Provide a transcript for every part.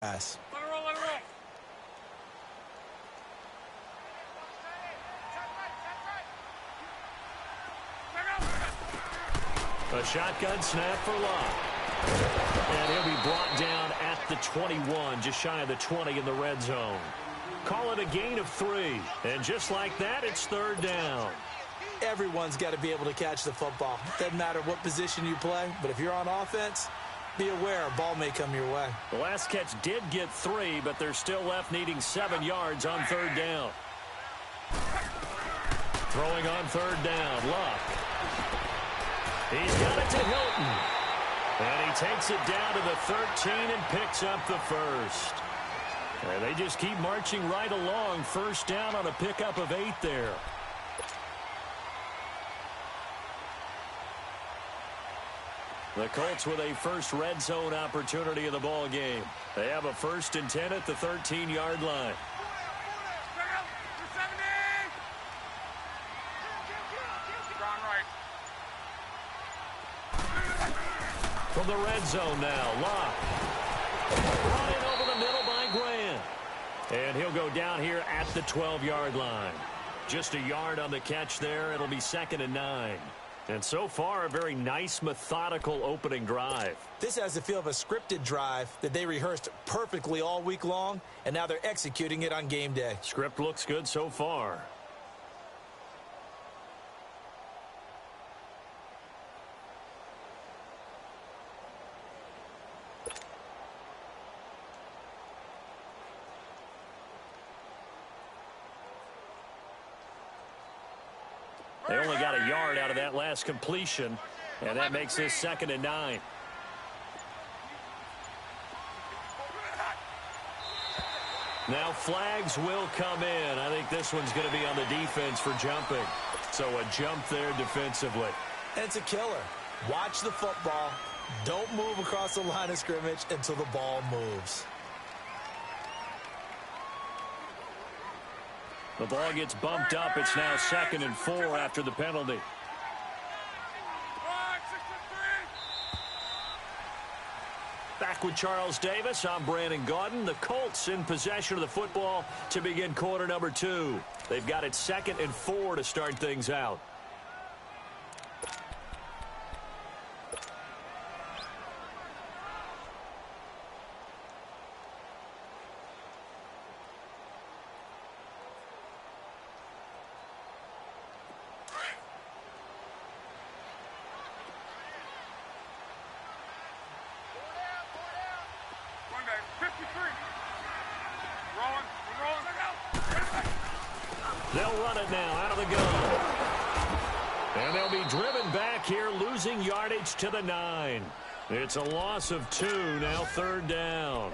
pass. A shotgun snap for Locke. And he'll be brought down at the 21, just shy of the 20 in the red zone. Call it a gain of 3. And just like that, it's third down. Everyone's got to be able to catch the football. Doesn't matter what position you play, but if you're on offense, be aware a ball may come your way. The last catch did get 3, but they're still left needing 7 yards on third down. Throwing on third down, Luck. He's got it to Hilton. And he takes it down to the 13 and picks up the first. And they just keep marching right along. First down on a pickup of 8 there. The Colts with a first red zone opportunity in the ball game. They have a 1st and 10 at the 13-yard line. From the red zone now, Locke. Brought in over the middle by Grant. And he'll go down here at the 12-yard line. Just a yard on the catch there. It'll be 2nd and 9. And so far, a very nice, methodical opening drive. This has the feel of a scripted drive that they rehearsed perfectly all week long, and now they're executing it on game day. Script looks good so far. They only got a yard out of that last completion, and that makes this 2nd and 9. Now flags will come in. I think this one's going to be on the defense for jumping. So a jump there defensively. And it's a killer. Watch the football. Don't move across the line of scrimmage until the ball moves. The ball gets bumped up. It's now 2nd and 4 after the penalty. Back with Charles Davis. I'm Brandon Gaudin. The Colts in possession of the football to begin quarter number 2. They've got it 2nd and 4 to start things out. They'll run it now out of the gun. And they'll be driven back here, losing yardage to the 9. It's a loss of 2, now 3rd down.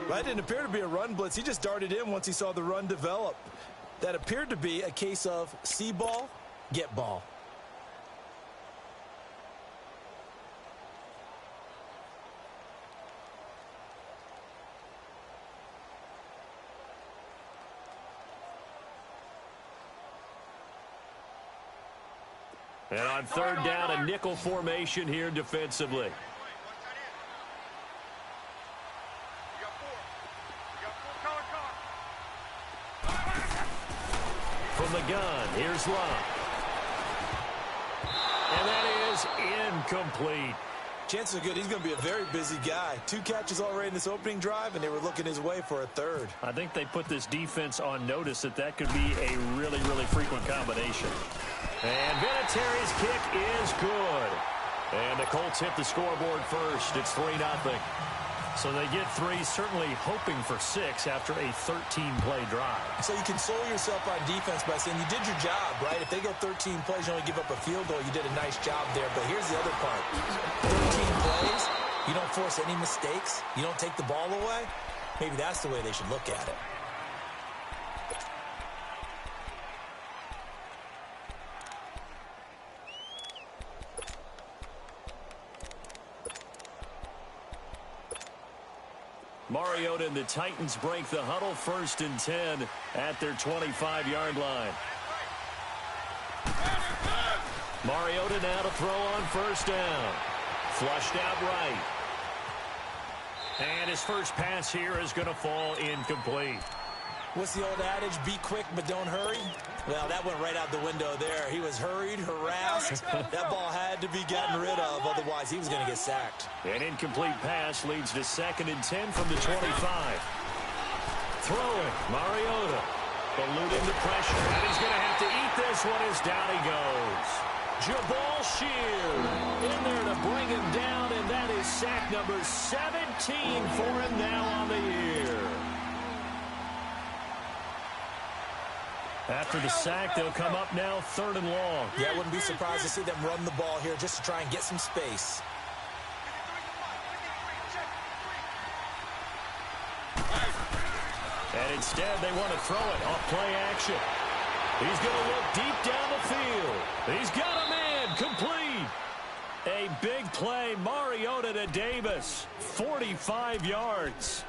That didn't appear to be a run blitz. He just darted in once he saw the run develop. That appeared to be a case of see ball, get ball. And on 3rd down, a nickel formation here defensively. From the gun, here's Locke. And that is incomplete. Chances are good he's going to be a very busy guy. 2 catches already in this opening drive, and they were looking his way for a 3rd. I think they put this defense on notice that could be a really, really frequent combination. And Vinatieri's kick is good. And the Colts hit the scoreboard first. It's 3-0. So they get 3, certainly hoping for 6 after a 13-play drive. So you console yourself on defense by saying you did your job, right? If they go 13 plays, you only give up a field goal, you did a nice job there. But here's the other part. 13 plays, you don't force any mistakes, you don't take the ball away. Maybe that's the way they should look at it. Mariota and the Titans break the huddle, 1st and 10 at their 25-yard line. Mariota now to throw on 1st down. Flushed out right. And his first pass here is going to fall incomplete. What's the old adage? Be quick, but don't hurry. Well, that went right out the window there. He was hurried, harassed. That ball had to be gotten rid of. Otherwise, he was going to get sacked. An incomplete pass leads to 2nd and 10 from the 25. Throwing, Mariota. Eluding the pressure. And he's going to have to eat this one as down he goes. Jabal Sheard in there to bring him down, and that is sack number 17 for him now on the year. After the sack, they'll come up now 3rd and long. Yeah, I wouldn't be surprised to see them run the ball here just to try and get some space. And instead, they want to throw it off play action. He's going to look deep down the field. He's got a man complete. A big play, Mariota to Davis, 45 yards.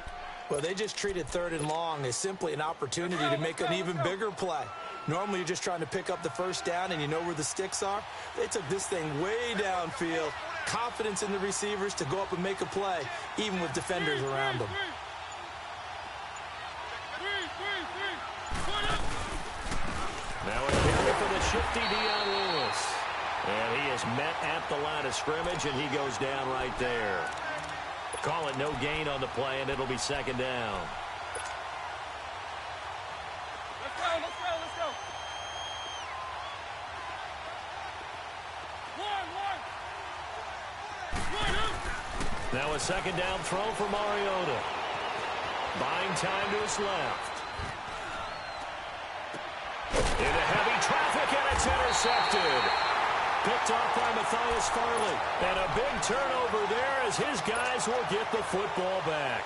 Well, they just treated 3rd and long as simply an opportunity to make an even bigger play. Normally, you're just trying to pick up the first down and you know where the sticks are. They took this thing way downfield. Confidence in the receivers to go up and make a play, even with defenders around them. Now a carry for the shifty Dion Lewis. And he is met at the line of scrimmage, and he goes down right there. Call it no gain on the play, and it'll be 2nd down. Let's go, let's go, let's go. One. Now a 2nd down throw for Mariota. Buying time to his left. Into heavy traffic, and it's intercepted. Picked off by Matthias Farley. And a big turnover there as his guys will get the football back.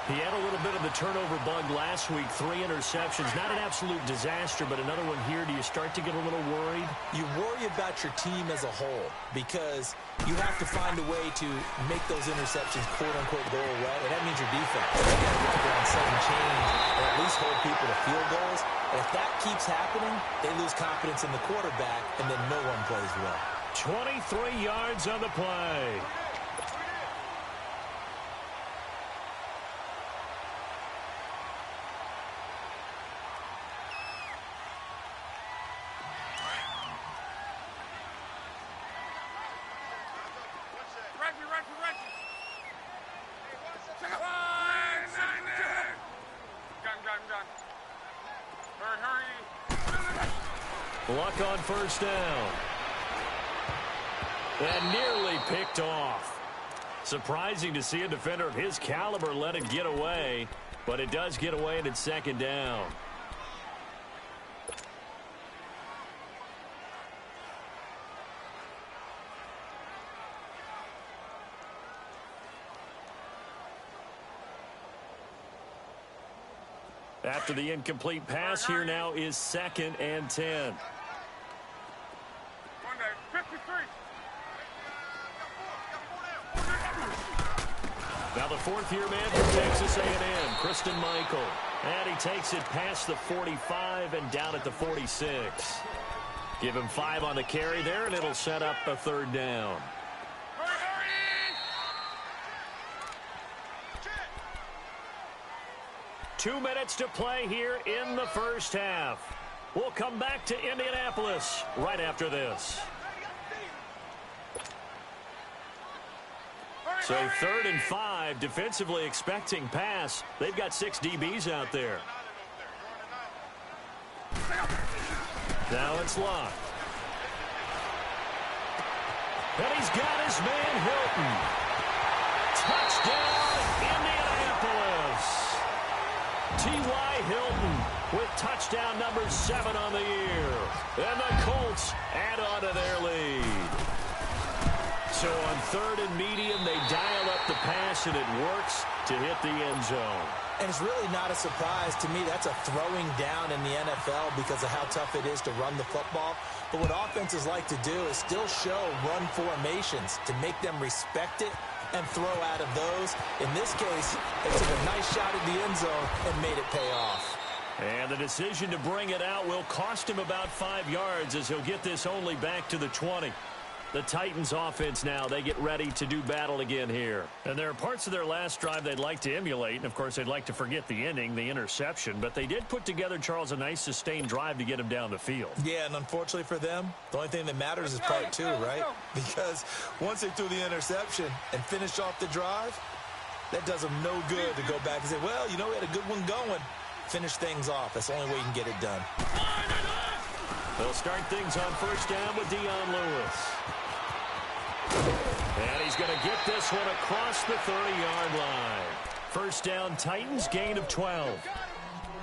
He had a little bit of the turnover bug last week. 3 interceptions. Not an absolute disaster, but another one here. Do you start to get a little worried? You worry about your team as a whole because you have to find a way to make those interceptions, quote-unquote, go away. And that means your defense. You got to work around sudden change or at least hold people to field goals. And if that keeps happening, they lose confidence in the quarterback, and then no one plays well. 23 yards on the play. Luck on first down. And nearly picked off. Surprising to see a defender of his caliber let it get away, but it does get away and it's 2nd down. After the incomplete pass, here now is 2nd and 10. Now the 4th-year man from Texas A&M, Kristen Michael. And he takes it past the 45 and down at the 46. Give him 5 on the carry there, and it'll set up a 3rd down. 2 minutes to play here in the first half. We'll come back to Indianapolis right after this. So 3rd and 5, defensively expecting pass. They've got 6 DBs out there. Now it's locked. And he's got his man Hilton. Touchdown, Indianapolis. T.Y. Hilton with touchdown number 7 on the year. And the Colts add on to their lead. So on 3rd and medium, they dial up the pass, and it works to hit the end zone. And it's really not a surprise to me. That's a throwing down in the NFL because of how tough it is to run the football. But what offenses like to do is still show run formations to make them respect it and throw out of those. In this case, they took a nice shot at the end zone and made it pay off. And the decision to bring it out will cost him about 5 yards as he'll get this only back to the 20. The Titans offense now, they get ready to do battle again here. And there are parts of their last drive they'd like to emulate. And, of course, they'd like to forget the ending, the interception. But they did put together, Charles, a nice sustained drive to get him down the field. Yeah, and unfortunately for them, the only thing that matters is part two, right? Because once they threw the interception and finished off the drive, that does them no good to go back and say, well, you know, we had a good one going. Finish things off. That's the only way you can get it done. They'll start things on first down with Dion Lewis. And he's going to get this one across the 30-yard line. First down, Titans, gain of 12.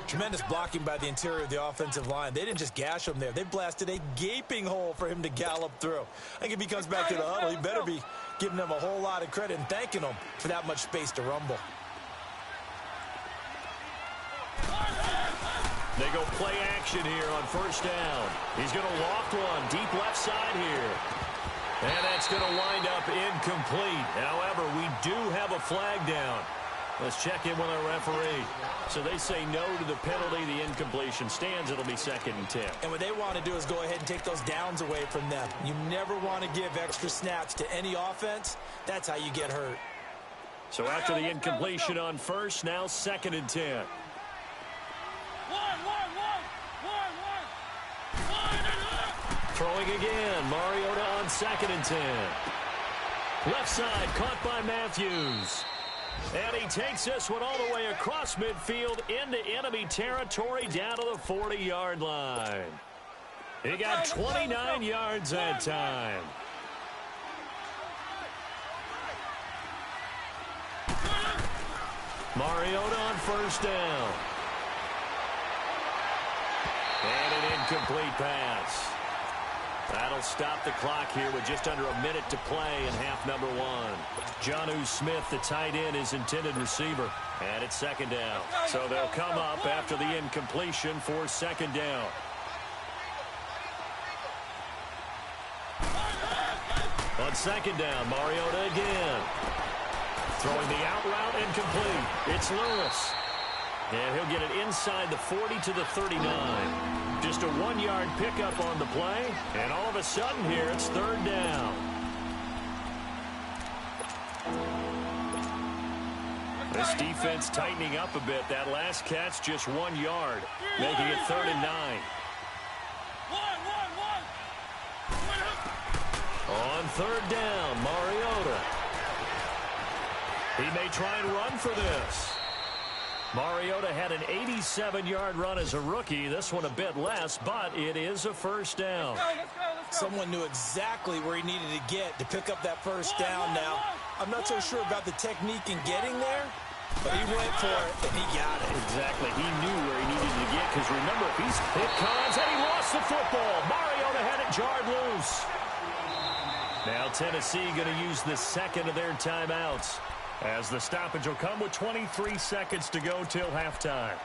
Tremendous blocking by the interior of the offensive line. They didn't just gash him there. They blasted a gaping hole for him to gallop through. I think if he comes back to the huddle, he better be giving them a whole lot of credit and thanking them for that much space to rumble. They go play action here on first down. He's going to loft one deep left side here. And that's going to wind up incomplete. However, we do have a flag down. Let's check in with our referee. So they say no to the penalty. The incompletion stands. It'll be 2nd and 10. And what they want to do is go ahead and take those downs away from them. You never want to give extra snaps to any offense. That's how you get hurt. So after the incompletion on first, now 2nd and 10. Throwing again. Mariota on 2nd and 10. Left side caught by Matthews. And he takes this one all the way across midfield into enemy territory down to the 40-yard line. He got 29 yards that time. Mariota on first down. And an incomplete pass. That'll stop the clock here with just under a minute to play in half number 1. Jonnu Smith, the tight end, is intended receiver. And it's 2nd down. So they'll come up after the incompletion for 2nd down. On 2nd down, Mariota again. Throwing the out route incomplete. It's Lewis. And he'll get it inside the 40 to the 39. Just a 1-yard pickup on the play. And all of a sudden here, it's 3rd down. This defense tightening up a bit. That last catch, just 1 yard, making it 3rd and 9. On 3rd down, Mariota. He may try and run for this. Mariota had an 87-yard run as a rookie. This one a bit less, but it is a first down. Let's go. Someone knew exactly where he needed to get to pick up that first down now. I'm not so sure about the technique in getting there, but he went for it, and he got it. Exactly. He knew where he needed to get, because remember, if he's hit Collins, and he lost the football. Mariota had it jarred loose. Now Tennessee going to use the 2nd of their timeouts, as the stoppage will come with 23 seconds to go till halftime.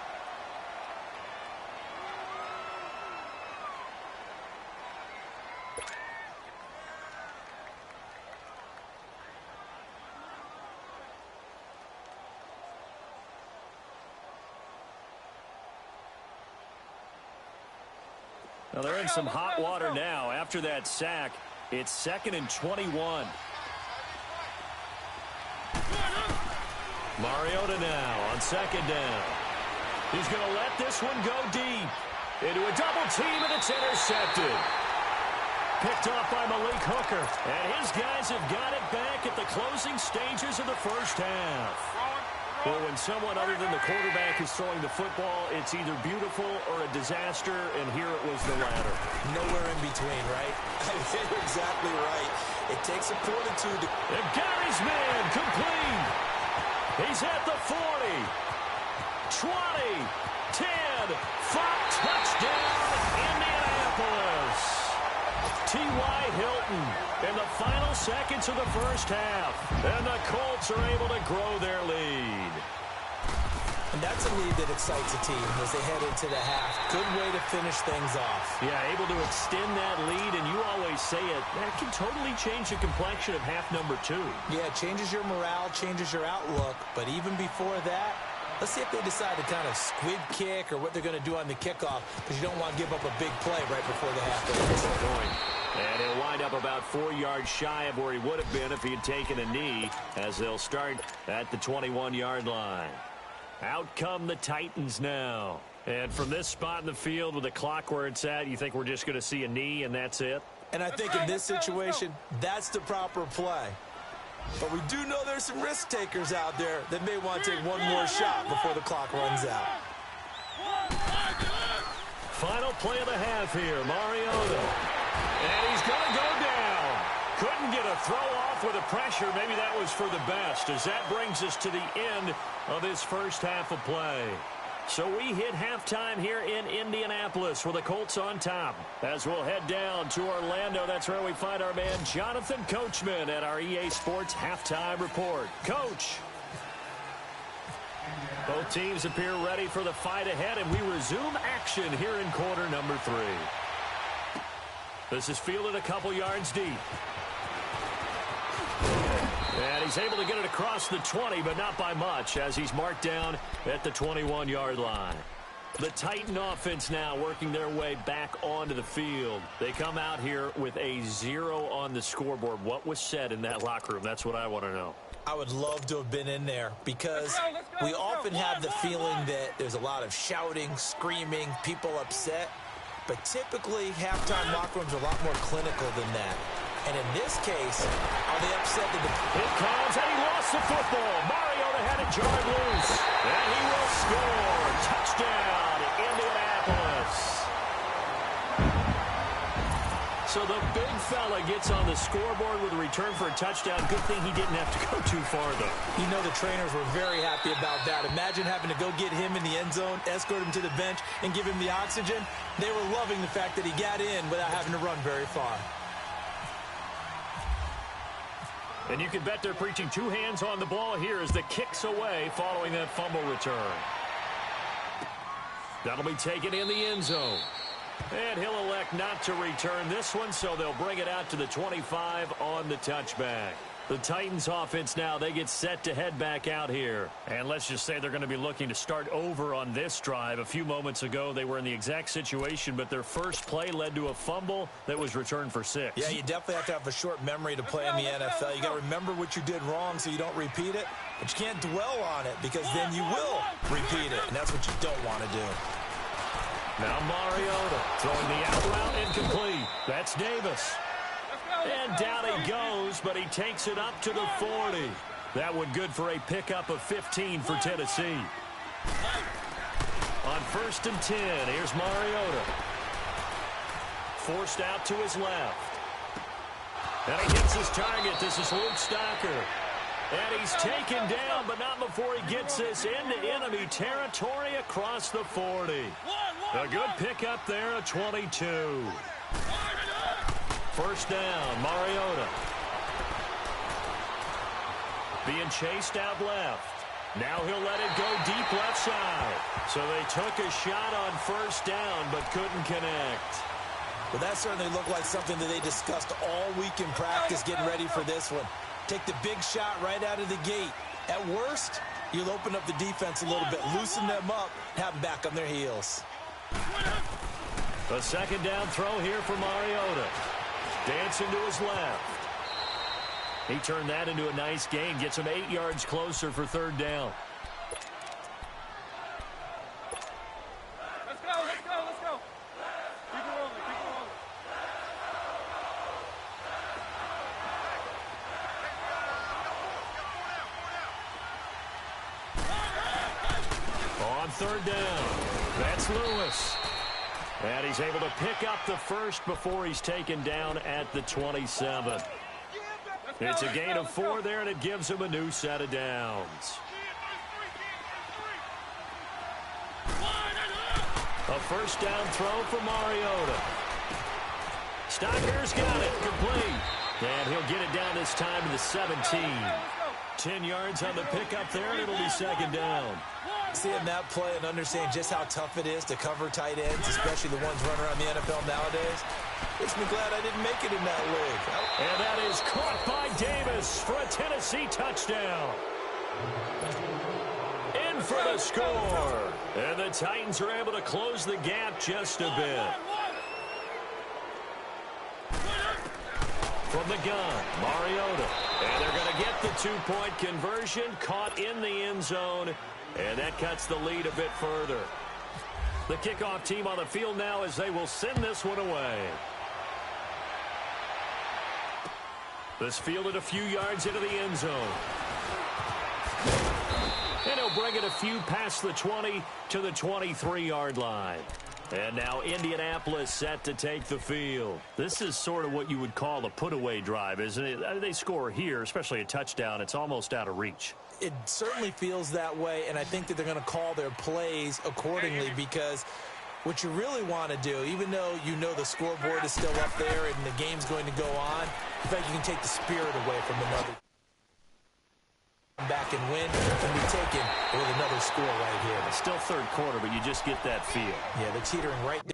Now they're in some hot water now. After that sack, it's 2nd and 21. Mariota now on 2nd down. He's going to let this one go deep. Into a double team, and it's intercepted. Picked off by Malik Hooker. And his guys have got it back at the closing stages of the first half. Well, when someone other than the quarterback is throwing the football, it's either beautiful or a disaster, and here it was the latter. Nowhere in between, right? You're exactly right. It takes a fortitude to... And Gary's man complete. He's at the 40, 20, 10, 5, touchdown, Indianapolis. T.Y. Hilton in the final seconds of the first half. And the Colts are able to grow their lead. And that's a lead that excites a team as they head into the half. Good way to finish things off. Yeah, able to extend that lead, and you always say it, that can totally change the complexion of half number 2. Yeah, it changes your morale, changes your outlook. But even before that, let's see if they decide to kind of squib kick or what they're going to do on the kickoff, because you don't want to give up a big play right before the half ends. Good point. And he'll wind up about 4 yards shy of where he would have been if he had taken a knee, as they'll start at the 21-yard line. Out come the Titans now. And from this spot in the field with the clock where it's at, you think we're just going to see a knee and that's it? And I think in this situation, that's the proper play. But we do know there's some risk takers out there that may want to take one more shot before the clock runs out. Final play of the half here, Mariota. And he's going to go down. Couldn't get a throw off with the pressure. Maybe that was for the best, as that brings us to the end of this first half of play. So we hit halftime here in Indianapolis with the Colts on top. As we'll head down to Orlando, that's where we find our man Jonathan Coachman at our EA Sports Halftime Report. Coach. Both teams appear ready for the fight ahead, and we resume action here in quarter number 3. This is fielded a couple yards deep. And he's able to get it across the 20, but not by much, as he's marked down at the 21-yard line. The Titan offense now working their way back onto the field. They come out here with a 0 on the scoreboard. What was said in that locker room? That's what I want to know. I would love to have been in there because we often have the feeling that there's a lot of shouting, screaming, people upset. But typically, halftime locker rooms are a lot more clinical than that. And in this case, are they upset that It comes, and he lost the football. Mariota had it jarred loose. And he will score. Touchdown, Indianapolis. So the big fella gets on the scoreboard with a return for a touchdown. Good thing he didn't have to go too far, though. You know the trainers were very happy about that. Imagine having to go get him in the end zone, escort him to the bench, and give him the oxygen. They were loving the fact that he got in without having to run very far. And you can bet they're preaching 2 hands on the ball here as the kick's away following that fumble return. That'll be taken in the end zone. And he'll elect not to return this one, so they'll bring it out to the 25 on the touchback. The Titans offense now, they get set to head back out here. And let's just say they're going to be looking to start over on this drive. A few moments ago, they were in the exact situation, but their first play led to a fumble that was returned for 6. Yeah, you definitely have to have a short memory to play in the NFL. You got to remember what you did wrong so you don't repeat it, but you can't dwell on it because then you will repeat it, and that's what you don't want to do. Now Mariota throwing the out route incomplete. That's Davis. And down he goes, but he takes it up to the 40. That one good for a pickup of 15 for Tennessee. On 1st and 10, here's Mariota. Forced out to his left. And he hits his target. This is Luke Stocker. And he's taken down, but not before he gets this into enemy territory across the 40. A good pickup there at 22. First down, Mariota. Being chased out left. Now he'll let it go deep left side. So they took a shot on 1st down, but couldn't connect. Well, that certainly looked like something that they discussed all week in practice getting ready for this one. Take the big shot right out of the gate. At worst, you'll open up the defense a little bit, loosen them up, have them back on their heels. A 2nd down throw here for Mariota. Dancing to his left. He turned that into a nice gain. Gets him 8 yards closer for 3rd down. Let's go, let's go, let's go. Keep it rolling, keep it rolling. On 3rd down, that's Lewis. And he's able to pick up the 1st before he's taken down at the 27. It's a gain of 4 there, and it gives him a new set of downs. A 1st down throw for Mariota. Stocker's got it, complete. And he'll get it down this time to the 17. 10 yards on the pickup there, and it'll be 2nd down. Seeing that play and understanding just how tough it is to cover tight ends, especially the ones running around the NFL nowadays, makes me glad I didn't make it in that league. And that is caught by Davis for a Tennessee touchdown. In for the score. And the Titans are able to close the gap just a bit. from the gun, Mariota. And they're going to get the two-point conversion, caught in the end zone, and that cuts the lead a bit further. The kickoff team on the field now as they will send this one away. This fielded a few yards into the end zone. And he'll bring it a few past the 20 to the 23-yard line. And now Indianapolis set to take the field. This is sort of what you would call a put-away drive, isn't it? They score here, especially a touchdown. It's almost out of reach. It certainly feels that way, and I think that they're going to call their plays accordingly because what you really want to do, even though you know the scoreboard is still up there and the game's going to go on, in fact, you can take the spirit away from another back and win and be taken with another score right here. It's still third quarter, but you just get that feel. Yeah, they're teetering right there.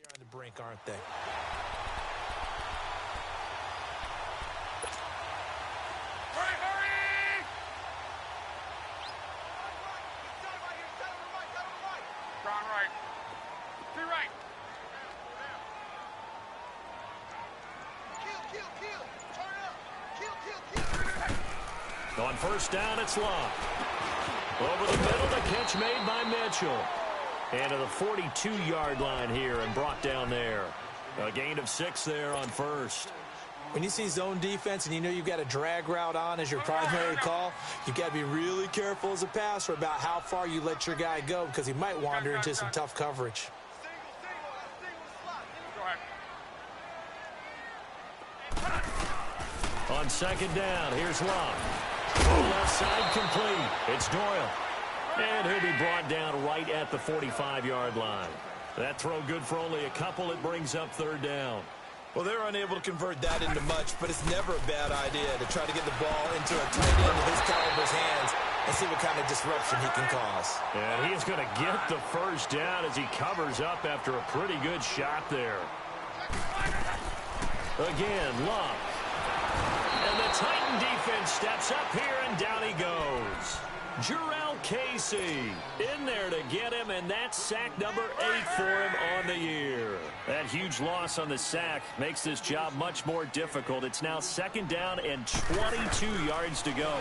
On the brink, aren't they? Hurry, hurry! Strong right. To right. Kill. Turn up. Kill. On first down, it's Love. Over the middle, the catch made by Mitchell. And to the 42-yard line here and brought down there. A gain of 6 there on first. When you see zone defense and you know you've got a drag route on as your primary call, you've got to be really careful as a passer about how far you let your guy go because he might wander into some tough coverage. On second down, here's Love. Left side complete. It's Doyle. And he'll be brought down right at the 45-yard line. That throw good for only a couple. It brings up third down. Well, they're unable to convert that into much, but it's never a bad idea to try to get the ball into a tight end of his caliber's hands and see what kind of disruption he can cause. And he's going to get the first down as he covers up after a pretty good shot there. Again, Love. And the Titan defense steps up here, and down he goes. Jarrell Casey in there to get him, and that's sack number 8 for him on the year. That huge loss on the sack makes this job much more difficult. It's now second down and 22 yards to go.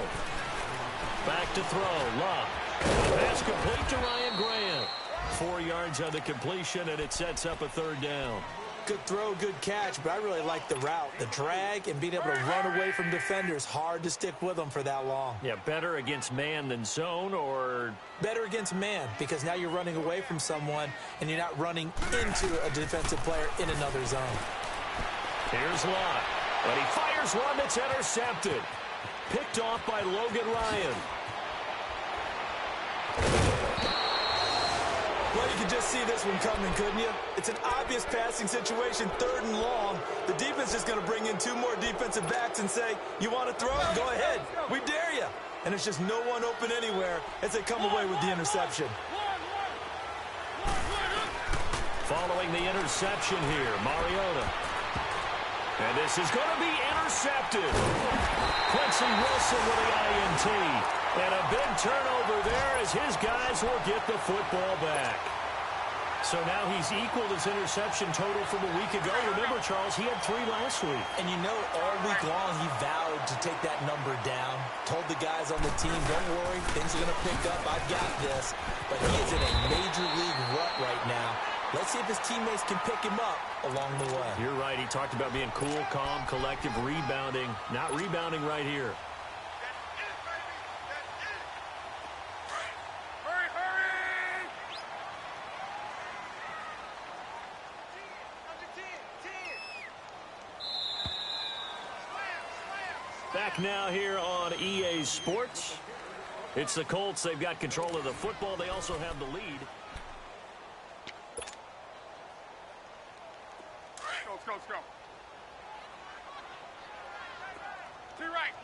Back to throw, Love. Pass complete to Ryan Grant. 4 yards on the completion, and it sets up a third down. Good throw, good catch, but I really like the route. The drag and being able to run away from defenders. Hard to stick with them for that long. Yeah, better against man than zone, or? Better against man, because now you're running away from someone and you're not running into a defensive player in another zone. Here's Lott, but he fires one that's intercepted. Picked off by Logan Ryan. Well, you could just see this one coming, couldn't you? It's an obvious passing situation, 3rd and long. The defense is going to bring in 2 more defensive backs and say, you want to throw it? Go ahead. We dare you. And it's just no one open anywhere as they come away with the interception. Following the interception here, Mariota. And this is going to be intercepted. Quincy Wilson with the INT. And a big turnover there as his guys will get the football back. So now he's equaled his interception total from a week ago. Remember, Charles, he had 3 last week. And you know, all week long he vowed to take that number down. Told the guys on the team, don't worry, things are going to pick up. I've got this. But he is in a major league rut right now. Let's see if his teammates can pick him up along the way. You're right. He talked about being cool, calm, collective, rebounding. Not rebounding right here. Back now here on EA Sports. It's the Colts. They've got control of the football. They also have the lead. Let's go. To your right.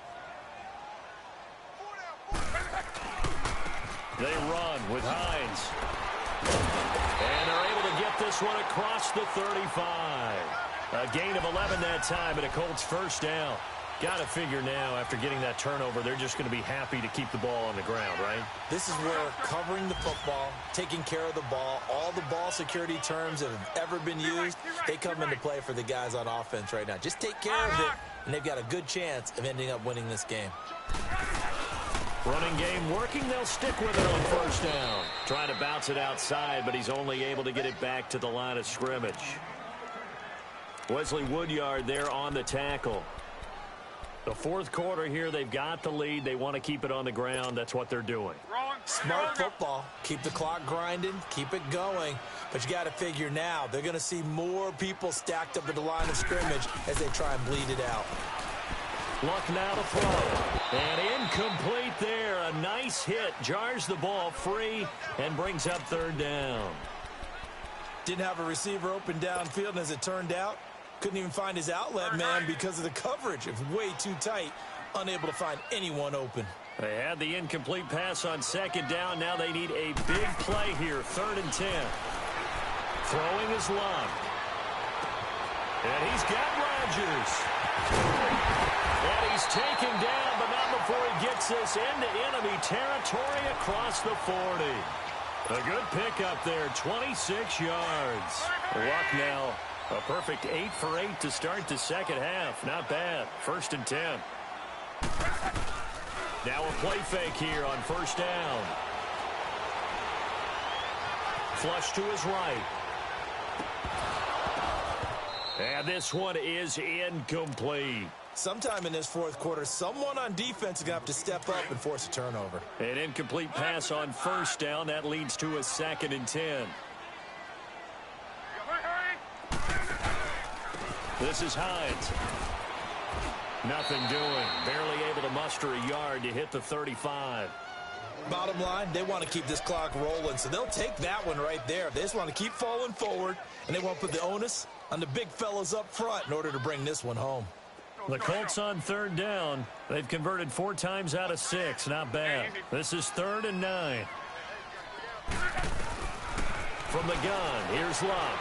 They run with Hines. And they're able to get this one across the 35. A gain of 11 that time, and a Colts first down. Got to figure now, after getting that turnover, they're just going to be happy to keep the ball on the ground, right? This is where covering the football, taking care of the ball, all the ball security terms that have ever been used, they come into play for the guys on offense right now. Just take care of it, and they've got a good chance of ending up winning this game. Running game working. They'll stick with it on first down. Trying to bounce it outside, but he's only able to get it back to the line of scrimmage. Wesley Woodyard there on the tackle. The fourth quarter here, they've got the lead. They want to keep it on the ground. That's what they're doing. Smart football. Keep the clock grinding. Keep it going. But you got to figure now, they're going to see more people stacked up at the line of scrimmage as they try and bleed it out. Luck now to throw. And incomplete there. A nice hit. Jars the ball free and brings up third down. Didn't have a receiver open downfield, and as it turned out, couldn't even find his outlet man because of the coverage. It's way too tight. Unable to find anyone open. They had the incomplete pass on second down. Now they need a big play here. 3rd and 10. Throwing is Luck. And he's got Rodgers. And he's taken down, but not before he gets this into enemy territory across the 40. A good pickup there. 26 yards. Luck now. A perfect 8 for 8 to start the second half. Not bad. 1st and 10. Now a play fake here on first down. Flush to his right. And this one is incomplete. Sometime in this fourth quarter, someone on defense is going to have to step up and force a turnover. An incomplete pass on first down. That leads to a 2nd and 10. This is Hines. Nothing doing. Barely able to muster a yard to hit the 35. Bottom line, they want to keep this clock rolling, so they'll take that one right there. They just want to keep falling forward, and they want to put the onus on the big fellas up front in order to bring this one home. The Colts on 3rd down. They've converted 4 times out of 6. Not bad. This is 3rd and 9. From the gun, here's Luck.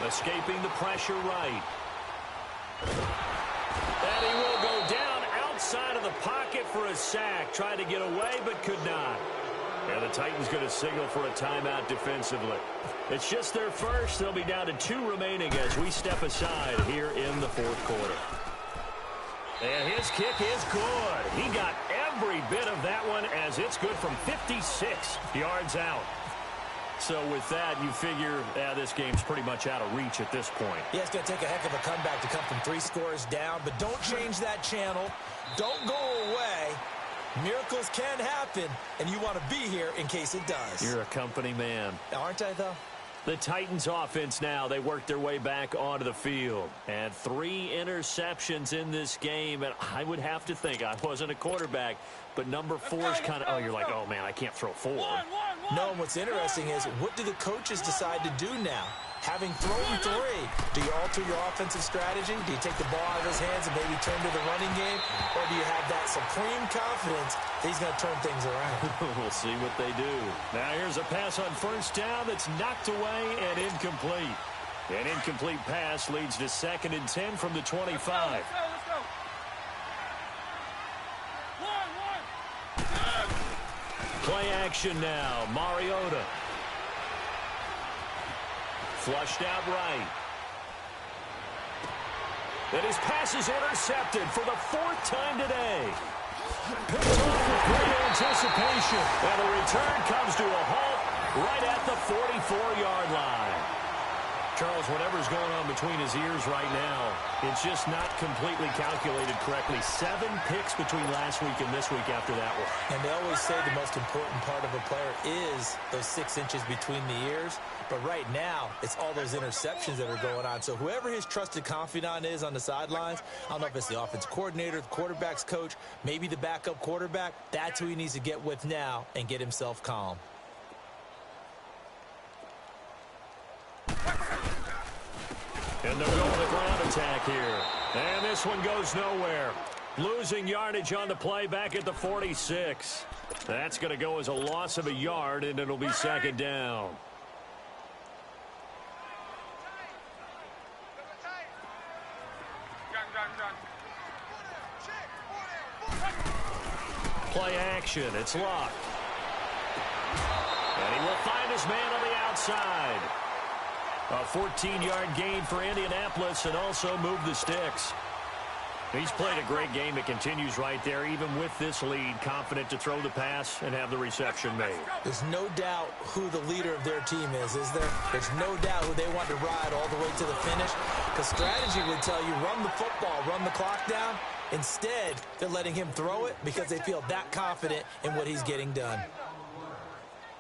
Escaping the pressure right. And he will go down outside of the pocket for a sack. Tried to get away, but could not. And the Titans going to signal for a timeout defensively. It's just their first. They'll be down to 2 remaining as we step aside here in the fourth quarter. And his kick is good. He got every bit of that one as it's good from 56 yards out. So with that, you figure this game's pretty much out of reach at this point. Yeah, it's going to take a heck of a comeback to come from 3 scores down, but don't change that channel. Don't go away. Miracles can happen, and you want to be here in case it does. You're a company man. Aren't I, though? The Titans offense now, they work their way back onto the field. And 3 interceptions in this game, and I would have to think, I wasn't a quarterback, but number 4 is kind of, you're like, oh, man, I can't throw 4. No, and what's interesting is, what do the coaches decide to do now? Having thrown 3, do you alter your offensive strategy? Do you take the ball out of his hands and maybe turn to the running game? Or do you have that supreme confidence that he's going to turn things around? We'll see what they do. Now here's a pass on first down that's knocked away and incomplete. An incomplete pass leads to 2nd and 10 from the 25. Let's go. Play action now. Mariota. Flushed out right. And his pass is intercepted for the 4th time today. Picked off with great anticipation. And the return comes to a halt right at the 44-yard line. Charles, whatever's going on between his ears right now, it's just not completely calculated correctly. 7 picks between last week and this week after that one. And they always say the most important part of a player is those 6 inches between the ears. But right now, it's all those interceptions that are going on. So whoever his trusted confidant is on the sidelines, I don't know if it's the offense coordinator, the quarterback's coach, maybe the backup quarterback, that's who he needs to get with now and get himself calm. And they'll go with a ground attack here. And this one goes nowhere. Losing yardage on the play back at the 46. That's going to go as a loss of a yard, and it'll be 2nd down. Play action. It's locked. And he will find his man on the outside. A 14-yard gain for Indianapolis and also move the sticks. He's played a great game. It continues right there, even with this lead, confident to throw the pass and have the reception made. There's no doubt who the leader of their team is there? There's no doubt who they want to ride all the way to the finish. Because strategy would tell you, run the football, run the clock down. Instead, they're letting him throw it because they feel that confident in what he's getting done.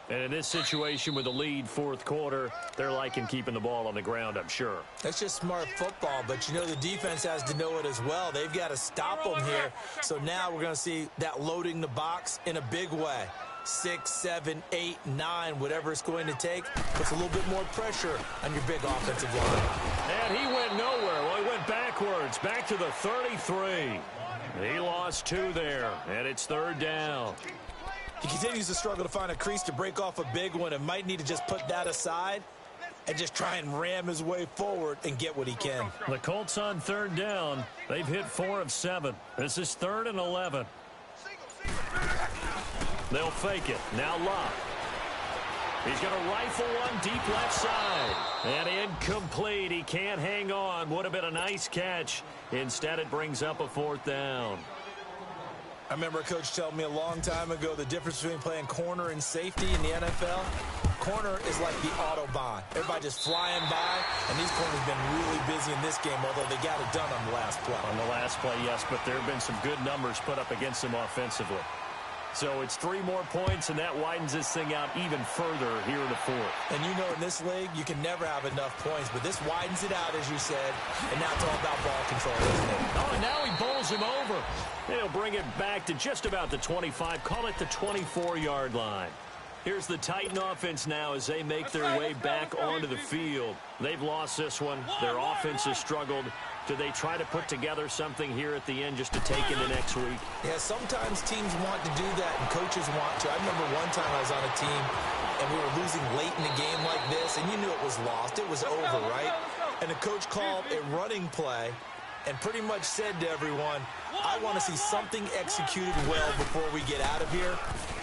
And in this situation with the lead 4th quarter, they're liking keeping the ball on the ground, I'm sure. That's just smart football, but you know the defense has to know it as well. They've got to stop them here. So now we're going to see that loading the box in a big way. 6, 7, 8, 9, whatever it's going to take, puts a little bit more pressure on your big offensive line. And he went nowhere. Well, he went backwards, back to the 33. He lost 2 there, and it's 3rd down. He continues to struggle to find a crease to break off a big one and might need to just put that aside and just try and ram his way forward and get what he can. The Colts on 3rd down. They've hit 4 of 7. This is 3rd and 11. They'll fake it. Now Locke. He's going to rifle one deep left side. And incomplete. He can't hang on. Would have been a nice catch. Instead, it brings up a 4th down. I remember a coach telling me a long time ago the difference between playing corner and safety in the NFL. Corner is like the Autobahn. Everybody just flying by, and these corners have been really busy in this game, although they got it done on the last play. On the last play, yes, but there have been some good numbers put up against them offensively. So it's 3 more points, and that widens this thing out even further here in the 4th. And you know in this league, you can never have enough points, but this widens it out, as you said, and now it's all about ball control, isn't it? Oh, and now he bowls him over. He'll bring it back to just about the 25, call it the 24-yard line. Here's the Titan offense now as they make their way back onto the field. They've lost this one. Their offense has struggled. Do they try to put together something here at the end just to take into next week? Yeah, sometimes teams want to do that and coaches want to. I remember one time I was on a team and we were losing late in a game like this, and you knew it was lost. It was over, right? And the coach called a running play and pretty much said to everyone, I want to see something executed well before we get out of here.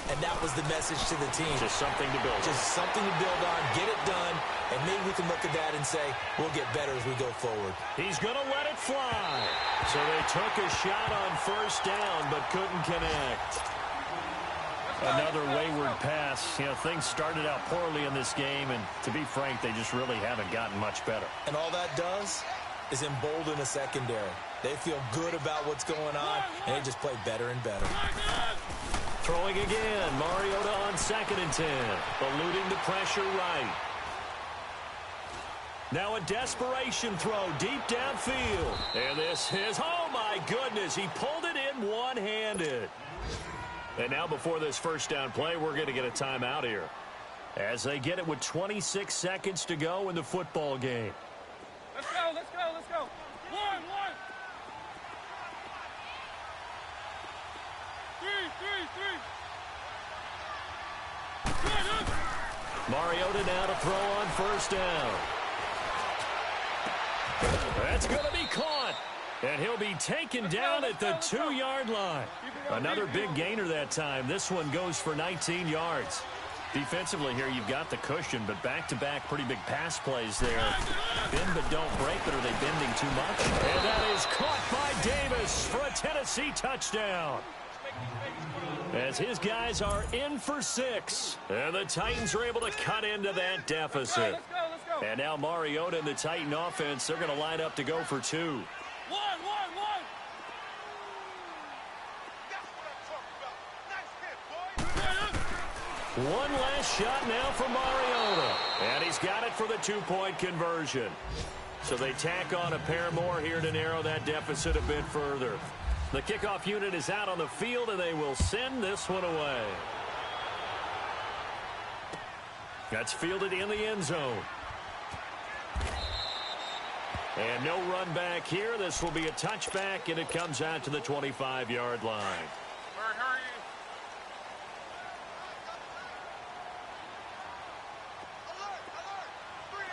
And that was the message to the team. Just something to build on. Just something to build on, get it done, and maybe we can look at that and say, we'll get better as we go forward. He's going to let it fly. So they took a shot on first down, but couldn't connect. Another wayward pass. You know, things started out poorly in this game, and to be frank, they just really haven't gotten much better. And all that does is embolden the secondary. They feel good about what's going on, and they just play better and better. Throwing again. Mariota on 2nd and 10. Eluding the pressure right. Now a desperation throw deep downfield. And this is, oh my goodness, he pulled it in one-handed. And now before this first down play, we're going to get a timeout here. as they get it with 26 seconds to go in the football game. Let's go, let's go, let's go. One. Three. Mariota now to throw on first down. That's going to be caught. And he'll be taken down at the 2-yard line. Another big gainer that time. This one goes for 19 yards. Defensively here, you've got the cushion, but back-to-back pretty big pass plays there. Bend but don't break, but are they bending too much? And that is caught by Davis for a Tennessee touchdown. As his guys are in for 6. And the Titans are able to cut into that deficit. Let's go. And now Mariota and the Titan offense, they're going to line up to go for 2. One. That's what I'm talking about. Nice hit, boy. One last shot now for Mariota. And he's got it for the 2-point conversion. So they tack on a pair more here to narrow that deficit a bit further. The kickoff unit is out on the field, and they will send this one away. That's fielded in the end zone. And no run back here. This will be a touchback, and it comes out to the 25-yard line. Hurry. Alert. 3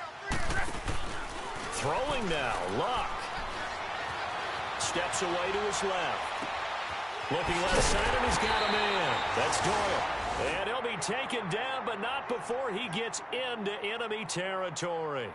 out. Throwing now, Luck. Steps away to his left. Looking left side, and he's got a man. That's Doyle. And he'll be taken down, but not before he gets into enemy territory.